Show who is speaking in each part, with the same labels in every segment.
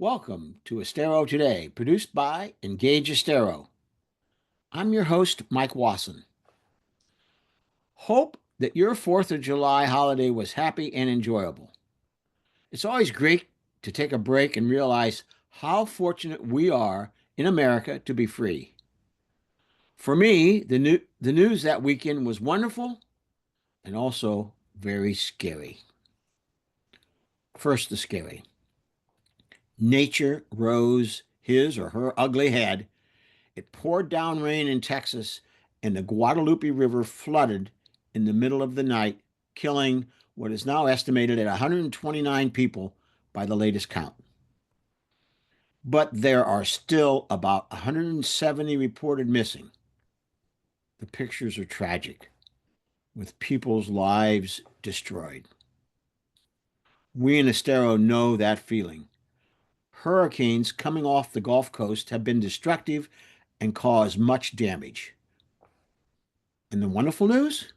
Speaker 1: Welcome to Estero Today, produced by Engage Estero. I'm your host, Mike Wasson. Hope that your 4th of July holiday was happy and enjoyable. It's always great to take a break and realize how fortunate we are in America to be free. For me, the news that weekend was wonderful and also very scary. First, the scary. Nature rose his or her ugly head. It poured down rain in Texas, and the Guadalupe River flooded in the middle of the night, killing what is now estimated at 129 people by the latest count. But there are still about 170 reported missing. The pictures are tragic, with people's lives destroyed. We in Estero know that feeling. Hurricanes coming off the Gulf Coast have been destructive and caused much damage. And the wonderful news?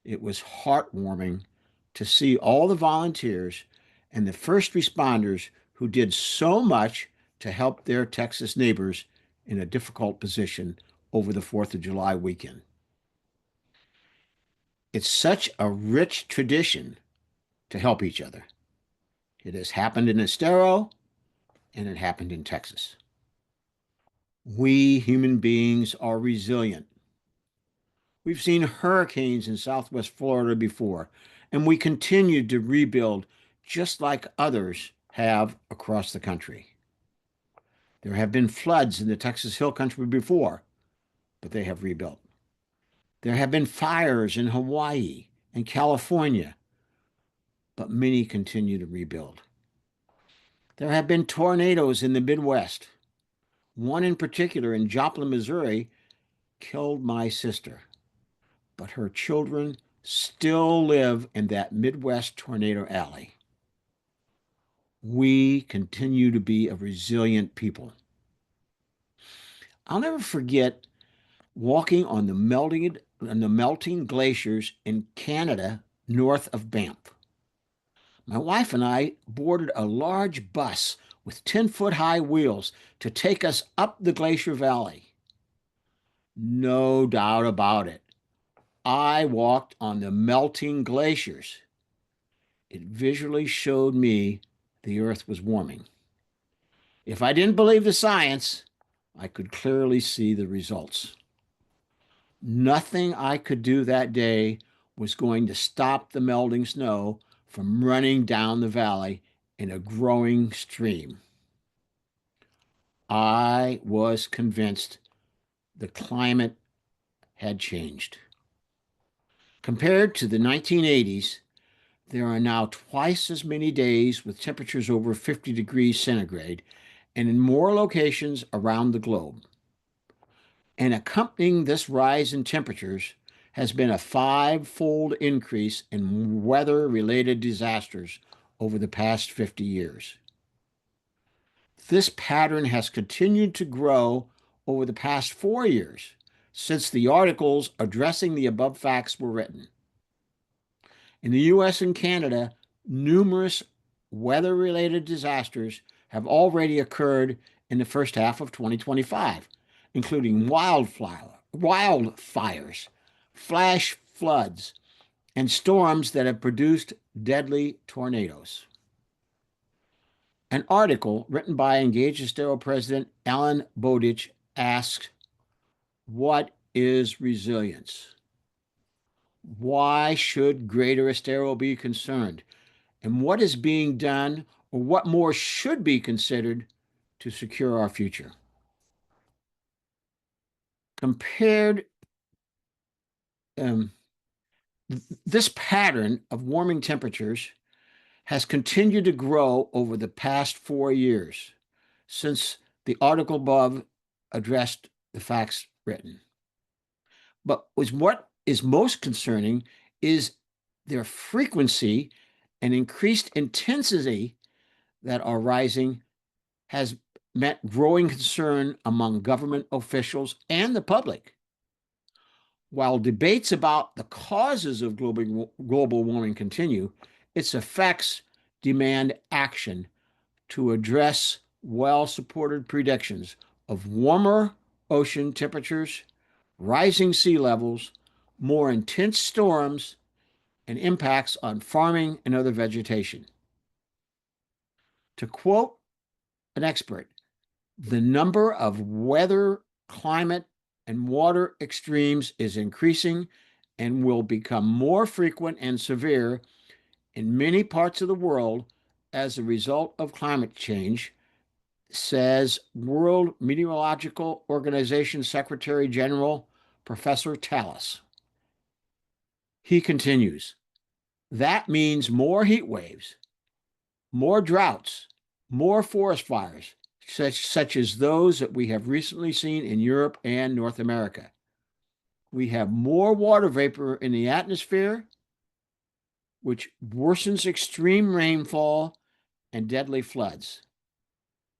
Speaker 1: It was heartwarming to see all the volunteers and the first responders who did so much to help their Texas neighbors in a difficult position over the 4th of July weekend. It's such a rich tradition to help each other. It has happened in Estero and it happened in Texas. We human beings are resilient. We've seen hurricanes in Southwest Florida before, and we continue to rebuild just like others have across the country. There have been floods in the Texas Hill Country before, but they have rebuilt. There have been fires in Hawaii and California, but many continue to rebuild. There have been tornadoes in the Midwest. One in particular in Joplin, Missouri, killed my sister, but her children still live in that Midwest tornado alley. We continue to be a resilient people. I'll never forget walking on the melting glaciers in Canada north of Banff. My wife and I boarded a large bus with 10-foot high wheels to take us up the glacier valley. No doubt about it. I walked on the melting glaciers. It visually showed me the earth was warming. If I didn't believe the science, I could clearly see the results. Nothing I could do that day was going to stop the melting snow from running down the valley in a growing stream. I was convinced the climate had changed. Compared to the 1980s, there are now twice as many days with temperatures over 50 degrees centigrade and in more locations around the globe. And accompanying this rise in temperatures has been a five-fold increase in weather-related disasters over the past 50 years. This pattern has continued to grow over the past 4 years since the articles addressing the above facts were written. In the U.S. and Canada, numerous weather-related disasters have already occurred in the first half of 2025, including wildfires, flash floods, and storms that have produced deadly tornadoes. An article written by Engage Estero President Alan Bowditch asks, what is resilience? Why should Greater Estero be concerned? And what is being done, or what more should be considered to secure our future? Compared, um, this pattern of warming temperatures has continued to grow over the past 4 years since the article above addressed the facts written. But what is most concerning is their frequency and increased intensity that are rising has met growing concern among government officials and the public. While debates about the causes of global warming continue, its effects demand action to address well-supported predictions of warmer ocean temperatures, rising sea levels, more intense storms, and impacts on farming and other vegetation. To quote an expert, the number of weather, climate, and water extremes is increasing and will become more frequent and severe in many parts of the world as a result of climate change, says World Meteorological Organization Secretary General Professor Tallis. He continues, that means more heat waves, more droughts, more forest fires, such as those that we have recently seen in Europe and North America. We have more water vapor in the atmosphere, which worsens extreme rainfall and deadly floods.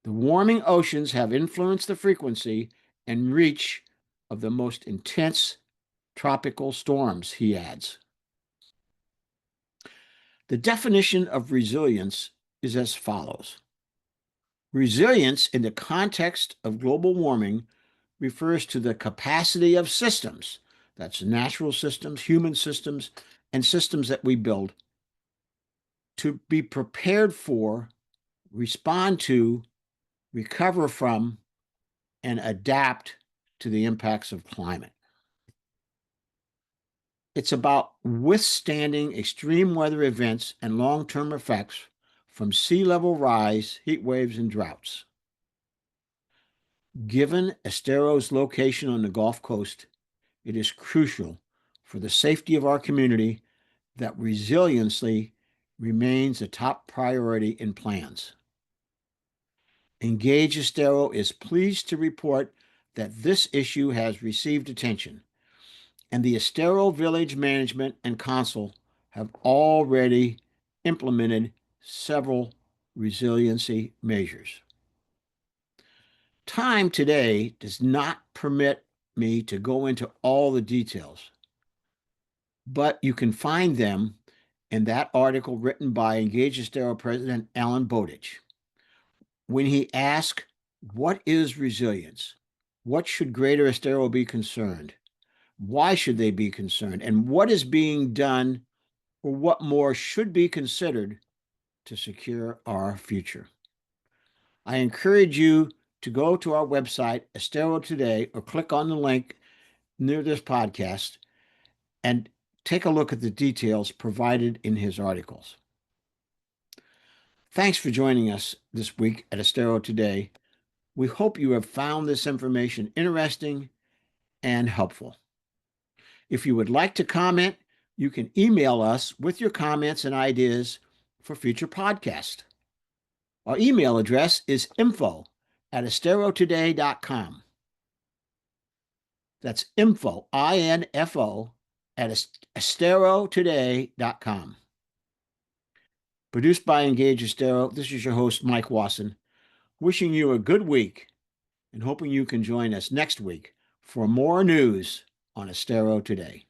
Speaker 1: The warming oceans have influenced the frequency and reach of the most intense tropical storms, he adds. The definition of resilience is as follows. Resilience in the context of global warming refers to the capacity of systems, that's natural systems, human systems, and systems that we build, to be prepared for, respond to, recover from, and adapt to the impacts of climate. It's about withstanding extreme weather events and long-term effects from sea level rise, heat waves, and droughts. Given Estero's location on the Gulf Coast, it is crucial for the safety of our community that resiliency remains a top priority in plans. Engage Estero is pleased to report that this issue has received attention, and the Estero Village Management and Council have already implemented several resiliency measures. Time today does not permit me to go into all the details, but you can find them in that article written by Engage Estero President Alan Bowditch. When he asked, what is resilience? What should Greater Estero be concerned? Why should they be concerned? And what is being done, or what more should be considered to secure our future? I encourage you to go to our website, Estero Today, or click on the link near this podcast and take a look at the details provided in his articles. Thanks for joining us this week at Estero Today. We hope you have found this information interesting and helpful. If you would like to comment, you can email us with your comments and ideas for future podcasts. Our email address is info@esterotoday.com. That's info, I-N-F-O, at esterotoday.com. Produced by Engage Estero, this is your host, Mike Wasson, wishing you a good week and hoping you can join us next week for more news on Estero Today.